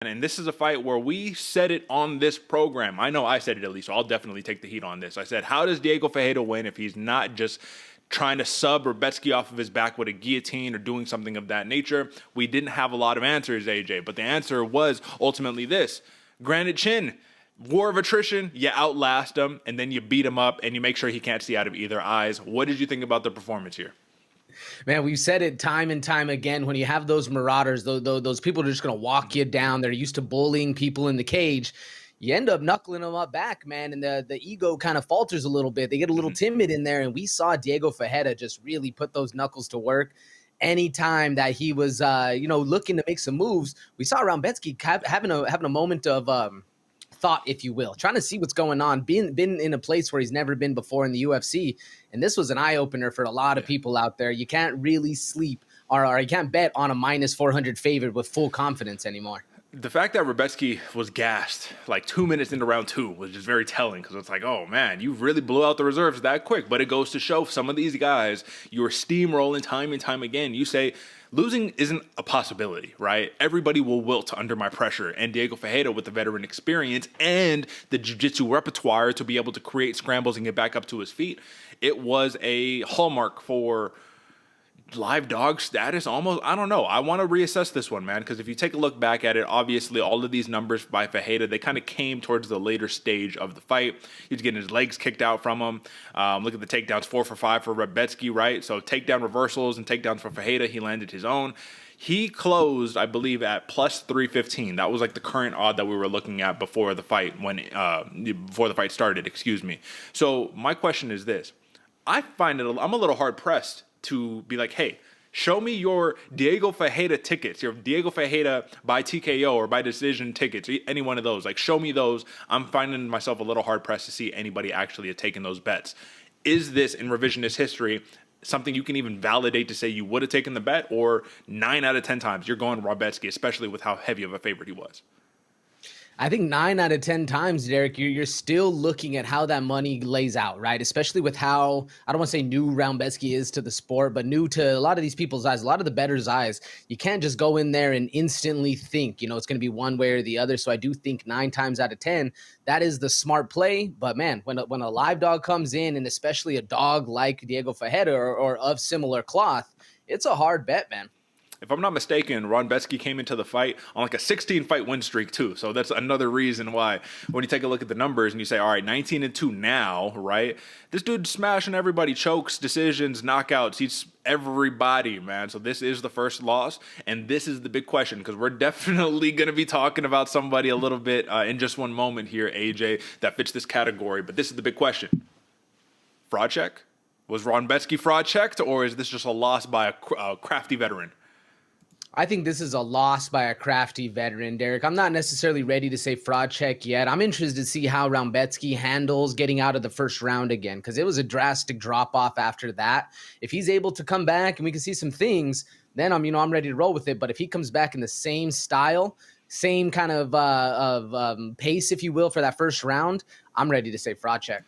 And this is a fight where we said it on this program. I know I said it at least, so I'll definitely take the heat on this. I said, how does Diego Ferreira win if he's not just trying to sub Rebecki off of his back with a guillotine or doing something of that nature? We didn't have a lot of answers, AJ, but the answer was ultimately this. Granite chin. War of attrition, you outlast him, and then you beat him up, and you make sure he can't see out of either eyes. What did you think about the performance here? Man, we've said it time and time again. When you have those marauders, those people are just going to walk you down. They're used to bullying people in the cage. You end up knuckling them up back, man, and the ego kind of falters a little bit. They get a little timid in there, and we saw Diego Ferreira just really put those knuckles to work. Anytime that he was, looking to make some moves, we saw Rebecki having a moment of thought, if you will, trying to see what's going on, been in a place where he's never been before in the UFC. And this was an eye-opener for a lot of people out there. You can't really sleep or you can't bet on a minus 400 favorite with full confidence anymore. The fact that Rebecki was gassed like 2 minutes into round two was just very telling, because it's like, oh man, you really blew out the reserves that quick. But it goes to show some of these guys, you are steamrolling time and time again. You say, losing isn't a possibility, right? Everybody will wilt under my pressure. And Diego Ferreira, with the veteran experience and the jiu-jitsu repertoire to be able to create scrambles and get back up to his feet, it was a hallmark for live dog status almost. I don't know. I want to reassess this one, man, because if you take a look back at it, obviously all of these numbers by Ferreira, they kind of came towards the later stage of the fight. He's getting his legs kicked out from him. Look at the takedowns, 4 for 5 for Rebecki, right? So takedown reversals and takedowns for Ferreira. He landed his own. He closed, I believe, at plus 315. That was like the current odd that we were looking at before the fight before the fight started, excuse me. So my question is this. I'm a little hard pressed to be like, hey, show me your Diego Ferreira tickets, your Diego Ferreira by TKO or by decision tickets, any one of those. Like, show me those. I'm finding myself a little hard pressed to see anybody actually taking those bets. Is this, in revisionist history, something you can even validate to say you would have taken the bet, or 9 out of 10 times you're going Rebecki, especially with how heavy of a favorite he was? I think 9 out of 10 times, Derek, you're still looking at how that money lays out, right? Especially with how, I don't want to say new Rebecki is to the sport, but new to a lot of these people's eyes, a lot of the bettors' eyes. You can't just go in there and instantly think, it's going to be one way or the other. So I do think 9 times out of 10, that is the smart play. But man, when a live dog comes in, and especially a dog like Diego Ferreira or of similar cloth, it's a hard bet, man. If I'm not mistaken, Rebecki came into the fight on like a 16-fight win streak too. So that's another reason why when you take a look at the numbers and you say, all right, 19-2 now, right? This dude's smashing everybody, chokes, decisions, knockouts. He's everybody, man. So this is the first loss, and this is the big question, because we're definitely going to be talking about somebody a little bit in just one moment here, AJ, that fits this category. But this is the big question. Fraud check? Was Rebecki fraud checked, or is this just a loss by a crafty veteran? I think this is a loss by a crafty veteran, Derek. I'm not necessarily ready to say fraud check yet. I'm interested to see how Rebecki handles getting out of the first round again, because it was a drastic drop-off after that. If he's able to come back and we can see some things, then I'm ready to roll with it. But if he comes back in the same style, same kind of pace, if you will, for that first round, I'm ready to say fraud check.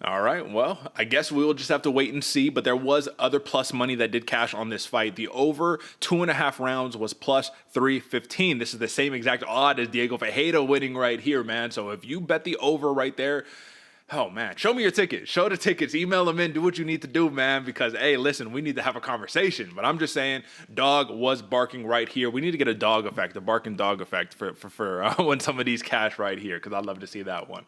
All right, well, I guess we will just have to wait and see, but there was other plus money that did cash on this fight. The over 2.5 rounds was plus 315. This is the same exact odd as Diego Ferreira winning right here, man. So if you bet the over right there, oh man, show me your tickets. Show the tickets. Email them in. Do what you need to do, man, because, hey, listen, we need to have a conversation. But I'm just saying, dog was barking right here. We need to get a dog effect, a barking dog effect for when some of these cash right here, because I'd love to see that one.